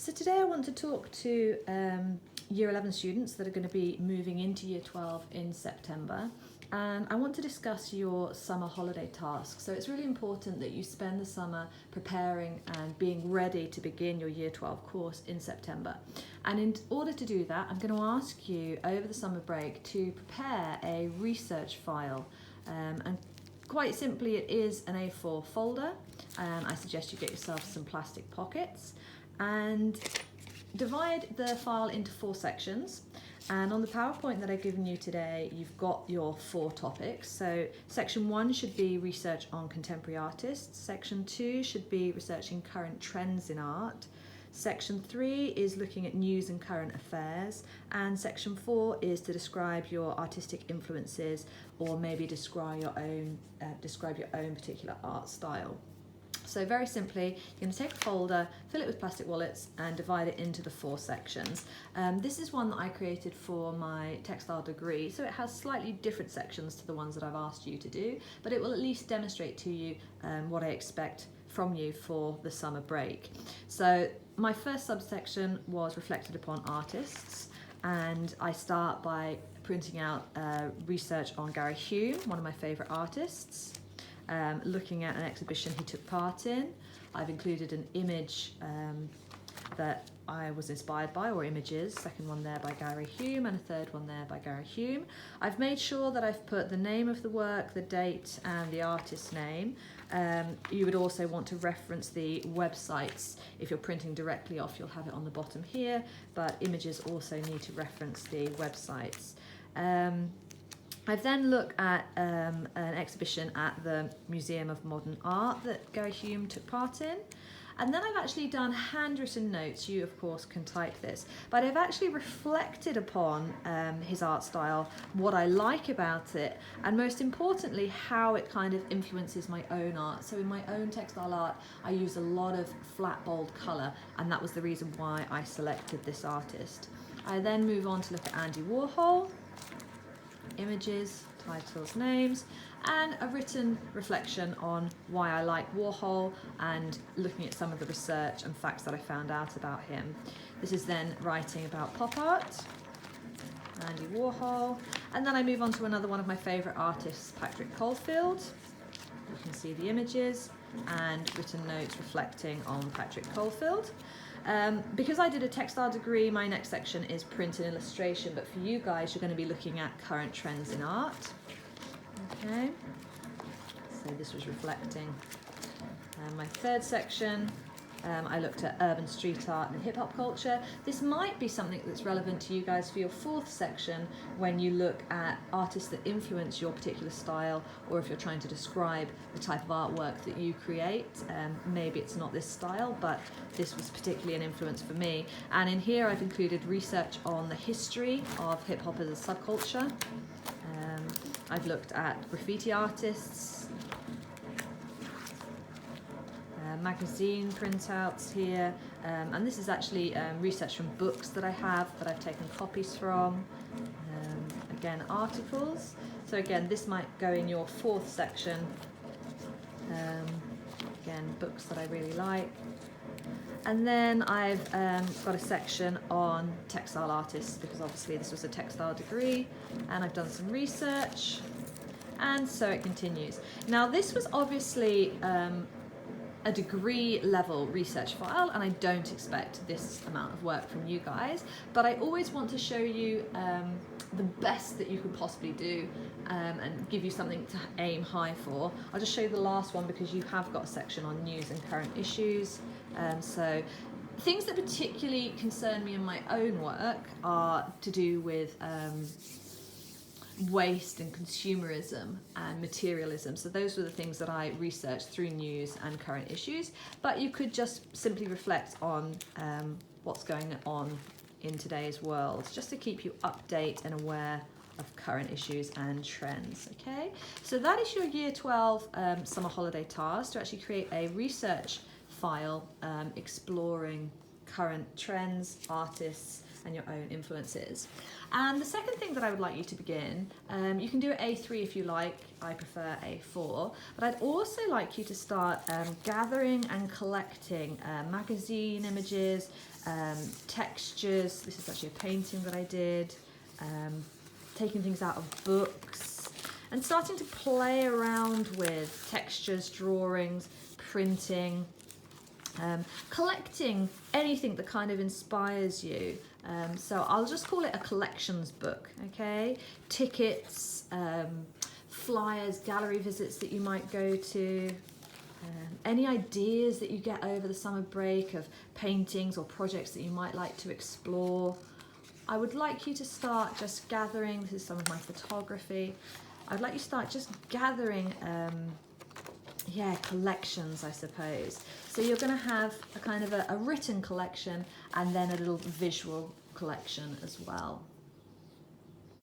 So today I want to talk to Year 11 students that are going to be moving into Year 12 in September, and I want to discuss your summer holiday tasks. So it's really important that you spend the summer preparing and being ready to begin your Year 12 course in September. And in order to do that, I'm going to ask you over the summer break to prepare a research file, and quite simply it is an A4 folder. I suggest you get yourself some plastic pockets and divide the file into 4 sections. And on the PowerPoint that I've given you today, you've got your 4 topics. So section 1 should be research on contemporary artists. Section 2 should be researching current trends in art. Section 3 is looking at news and current affairs, and section 4 is to describe your artistic influences, or maybe describe your own particular art style. So very simply, you're going to take a folder, fill it with plastic wallets and divide it into the 4 sections. This is one that I created for my textile degree, so it has slightly different sections to the ones that I've asked you to do, but it will at least demonstrate to you what I expect from you for the summer break. So my first subsection was reflected upon artists, and I start by printing out research on Gary Hume, one of my favourite artists. Looking at an exhibition he took part in. I've included an image that I was inspired by, or images, second one there by Gary Hume and a third one there by Gary Hume. I've made sure that I've put the name of the work, the date and the artist's name. You would also want to reference the websites. If you're printing directly off, you'll have it on the bottom here, but images also need to reference the websites. I've then looked at an exhibition at the Museum of Modern Art that Gary Hume took part in. And then I've actually done handwritten notes. You, of course, can type this. But I've actually reflected upon his art style, what I like about it, and most importantly, how it kind of influences my own art. So in my own textile art, I use a lot of flat, bold colour, and that was the reason why I selected this artist. I then move on to look at Andy Warhol. Images, titles, names, and a written reflection on why I like Warhol and looking at some of the research and facts that I found out about him. This is then writing about pop art, Andy Warhol, and then I move on to another one of my favourite artists, Patrick Caulfield. You can see the images and written notes reflecting on Patrick Caulfield. Because I did a textile degree, my next section is print and illustration, but for you guys, you're going to be looking at current trends in art. Okay, so this was reflecting. My third section, I looked at urban street art and hip-hop culture. This might be something that's relevant to you guys for your 4th section when you look at artists that influence your particular style, or if you're trying to describe the type of artwork that you create. Maybe it's not this style, but this was particularly an influence for me. And in here I've included research on the history of hip-hop as a subculture. I've looked at graffiti artists, magazine printouts here, and this is actually research from books that I have that I've taken copies from. Again, articles. So again, this might go in your 4th section. Again, books that I really like. And then I've got a section on textile artists, because obviously this was a textile degree, and I've done some research, and so it continues. Now this was obviously a degree level research file, and I don't expect this amount of work from you guys, but I always want to show you the best that you could possibly do and give you something to aim high for. I'll just show you the last one because you have got a section on news and current issues. So things that particularly concern me in my own work are to do with waste and consumerism and materialism. So those were the things that I researched through news and current issues, but you could just simply reflect on what's going on in today's world, just to keep you update and aware of current issues and trends. Okay, so that is your Year 12 summer holiday task, to actually create a research file exploring current trends, artists and your own influences. And the second thing that I would like you to begin, you can do it A3 if you like, I prefer A4, but I'd also like you to start gathering and collecting magazine images, textures. This is actually a painting that I did, taking things out of books, and starting to play around with textures, drawings, printing, collecting anything that kind of inspires you. So I'll just call it a collections book, okay? Tickets, flyers, gallery visits that you might go to, any ideas that you get over the summer break of paintings or projects that you might like to explore. I would like you to start just gathering, this is some of my photography, I'd like you to start just gathering collections, I suppose. So you're going to have a kind of a written collection and then a little visual collection as well.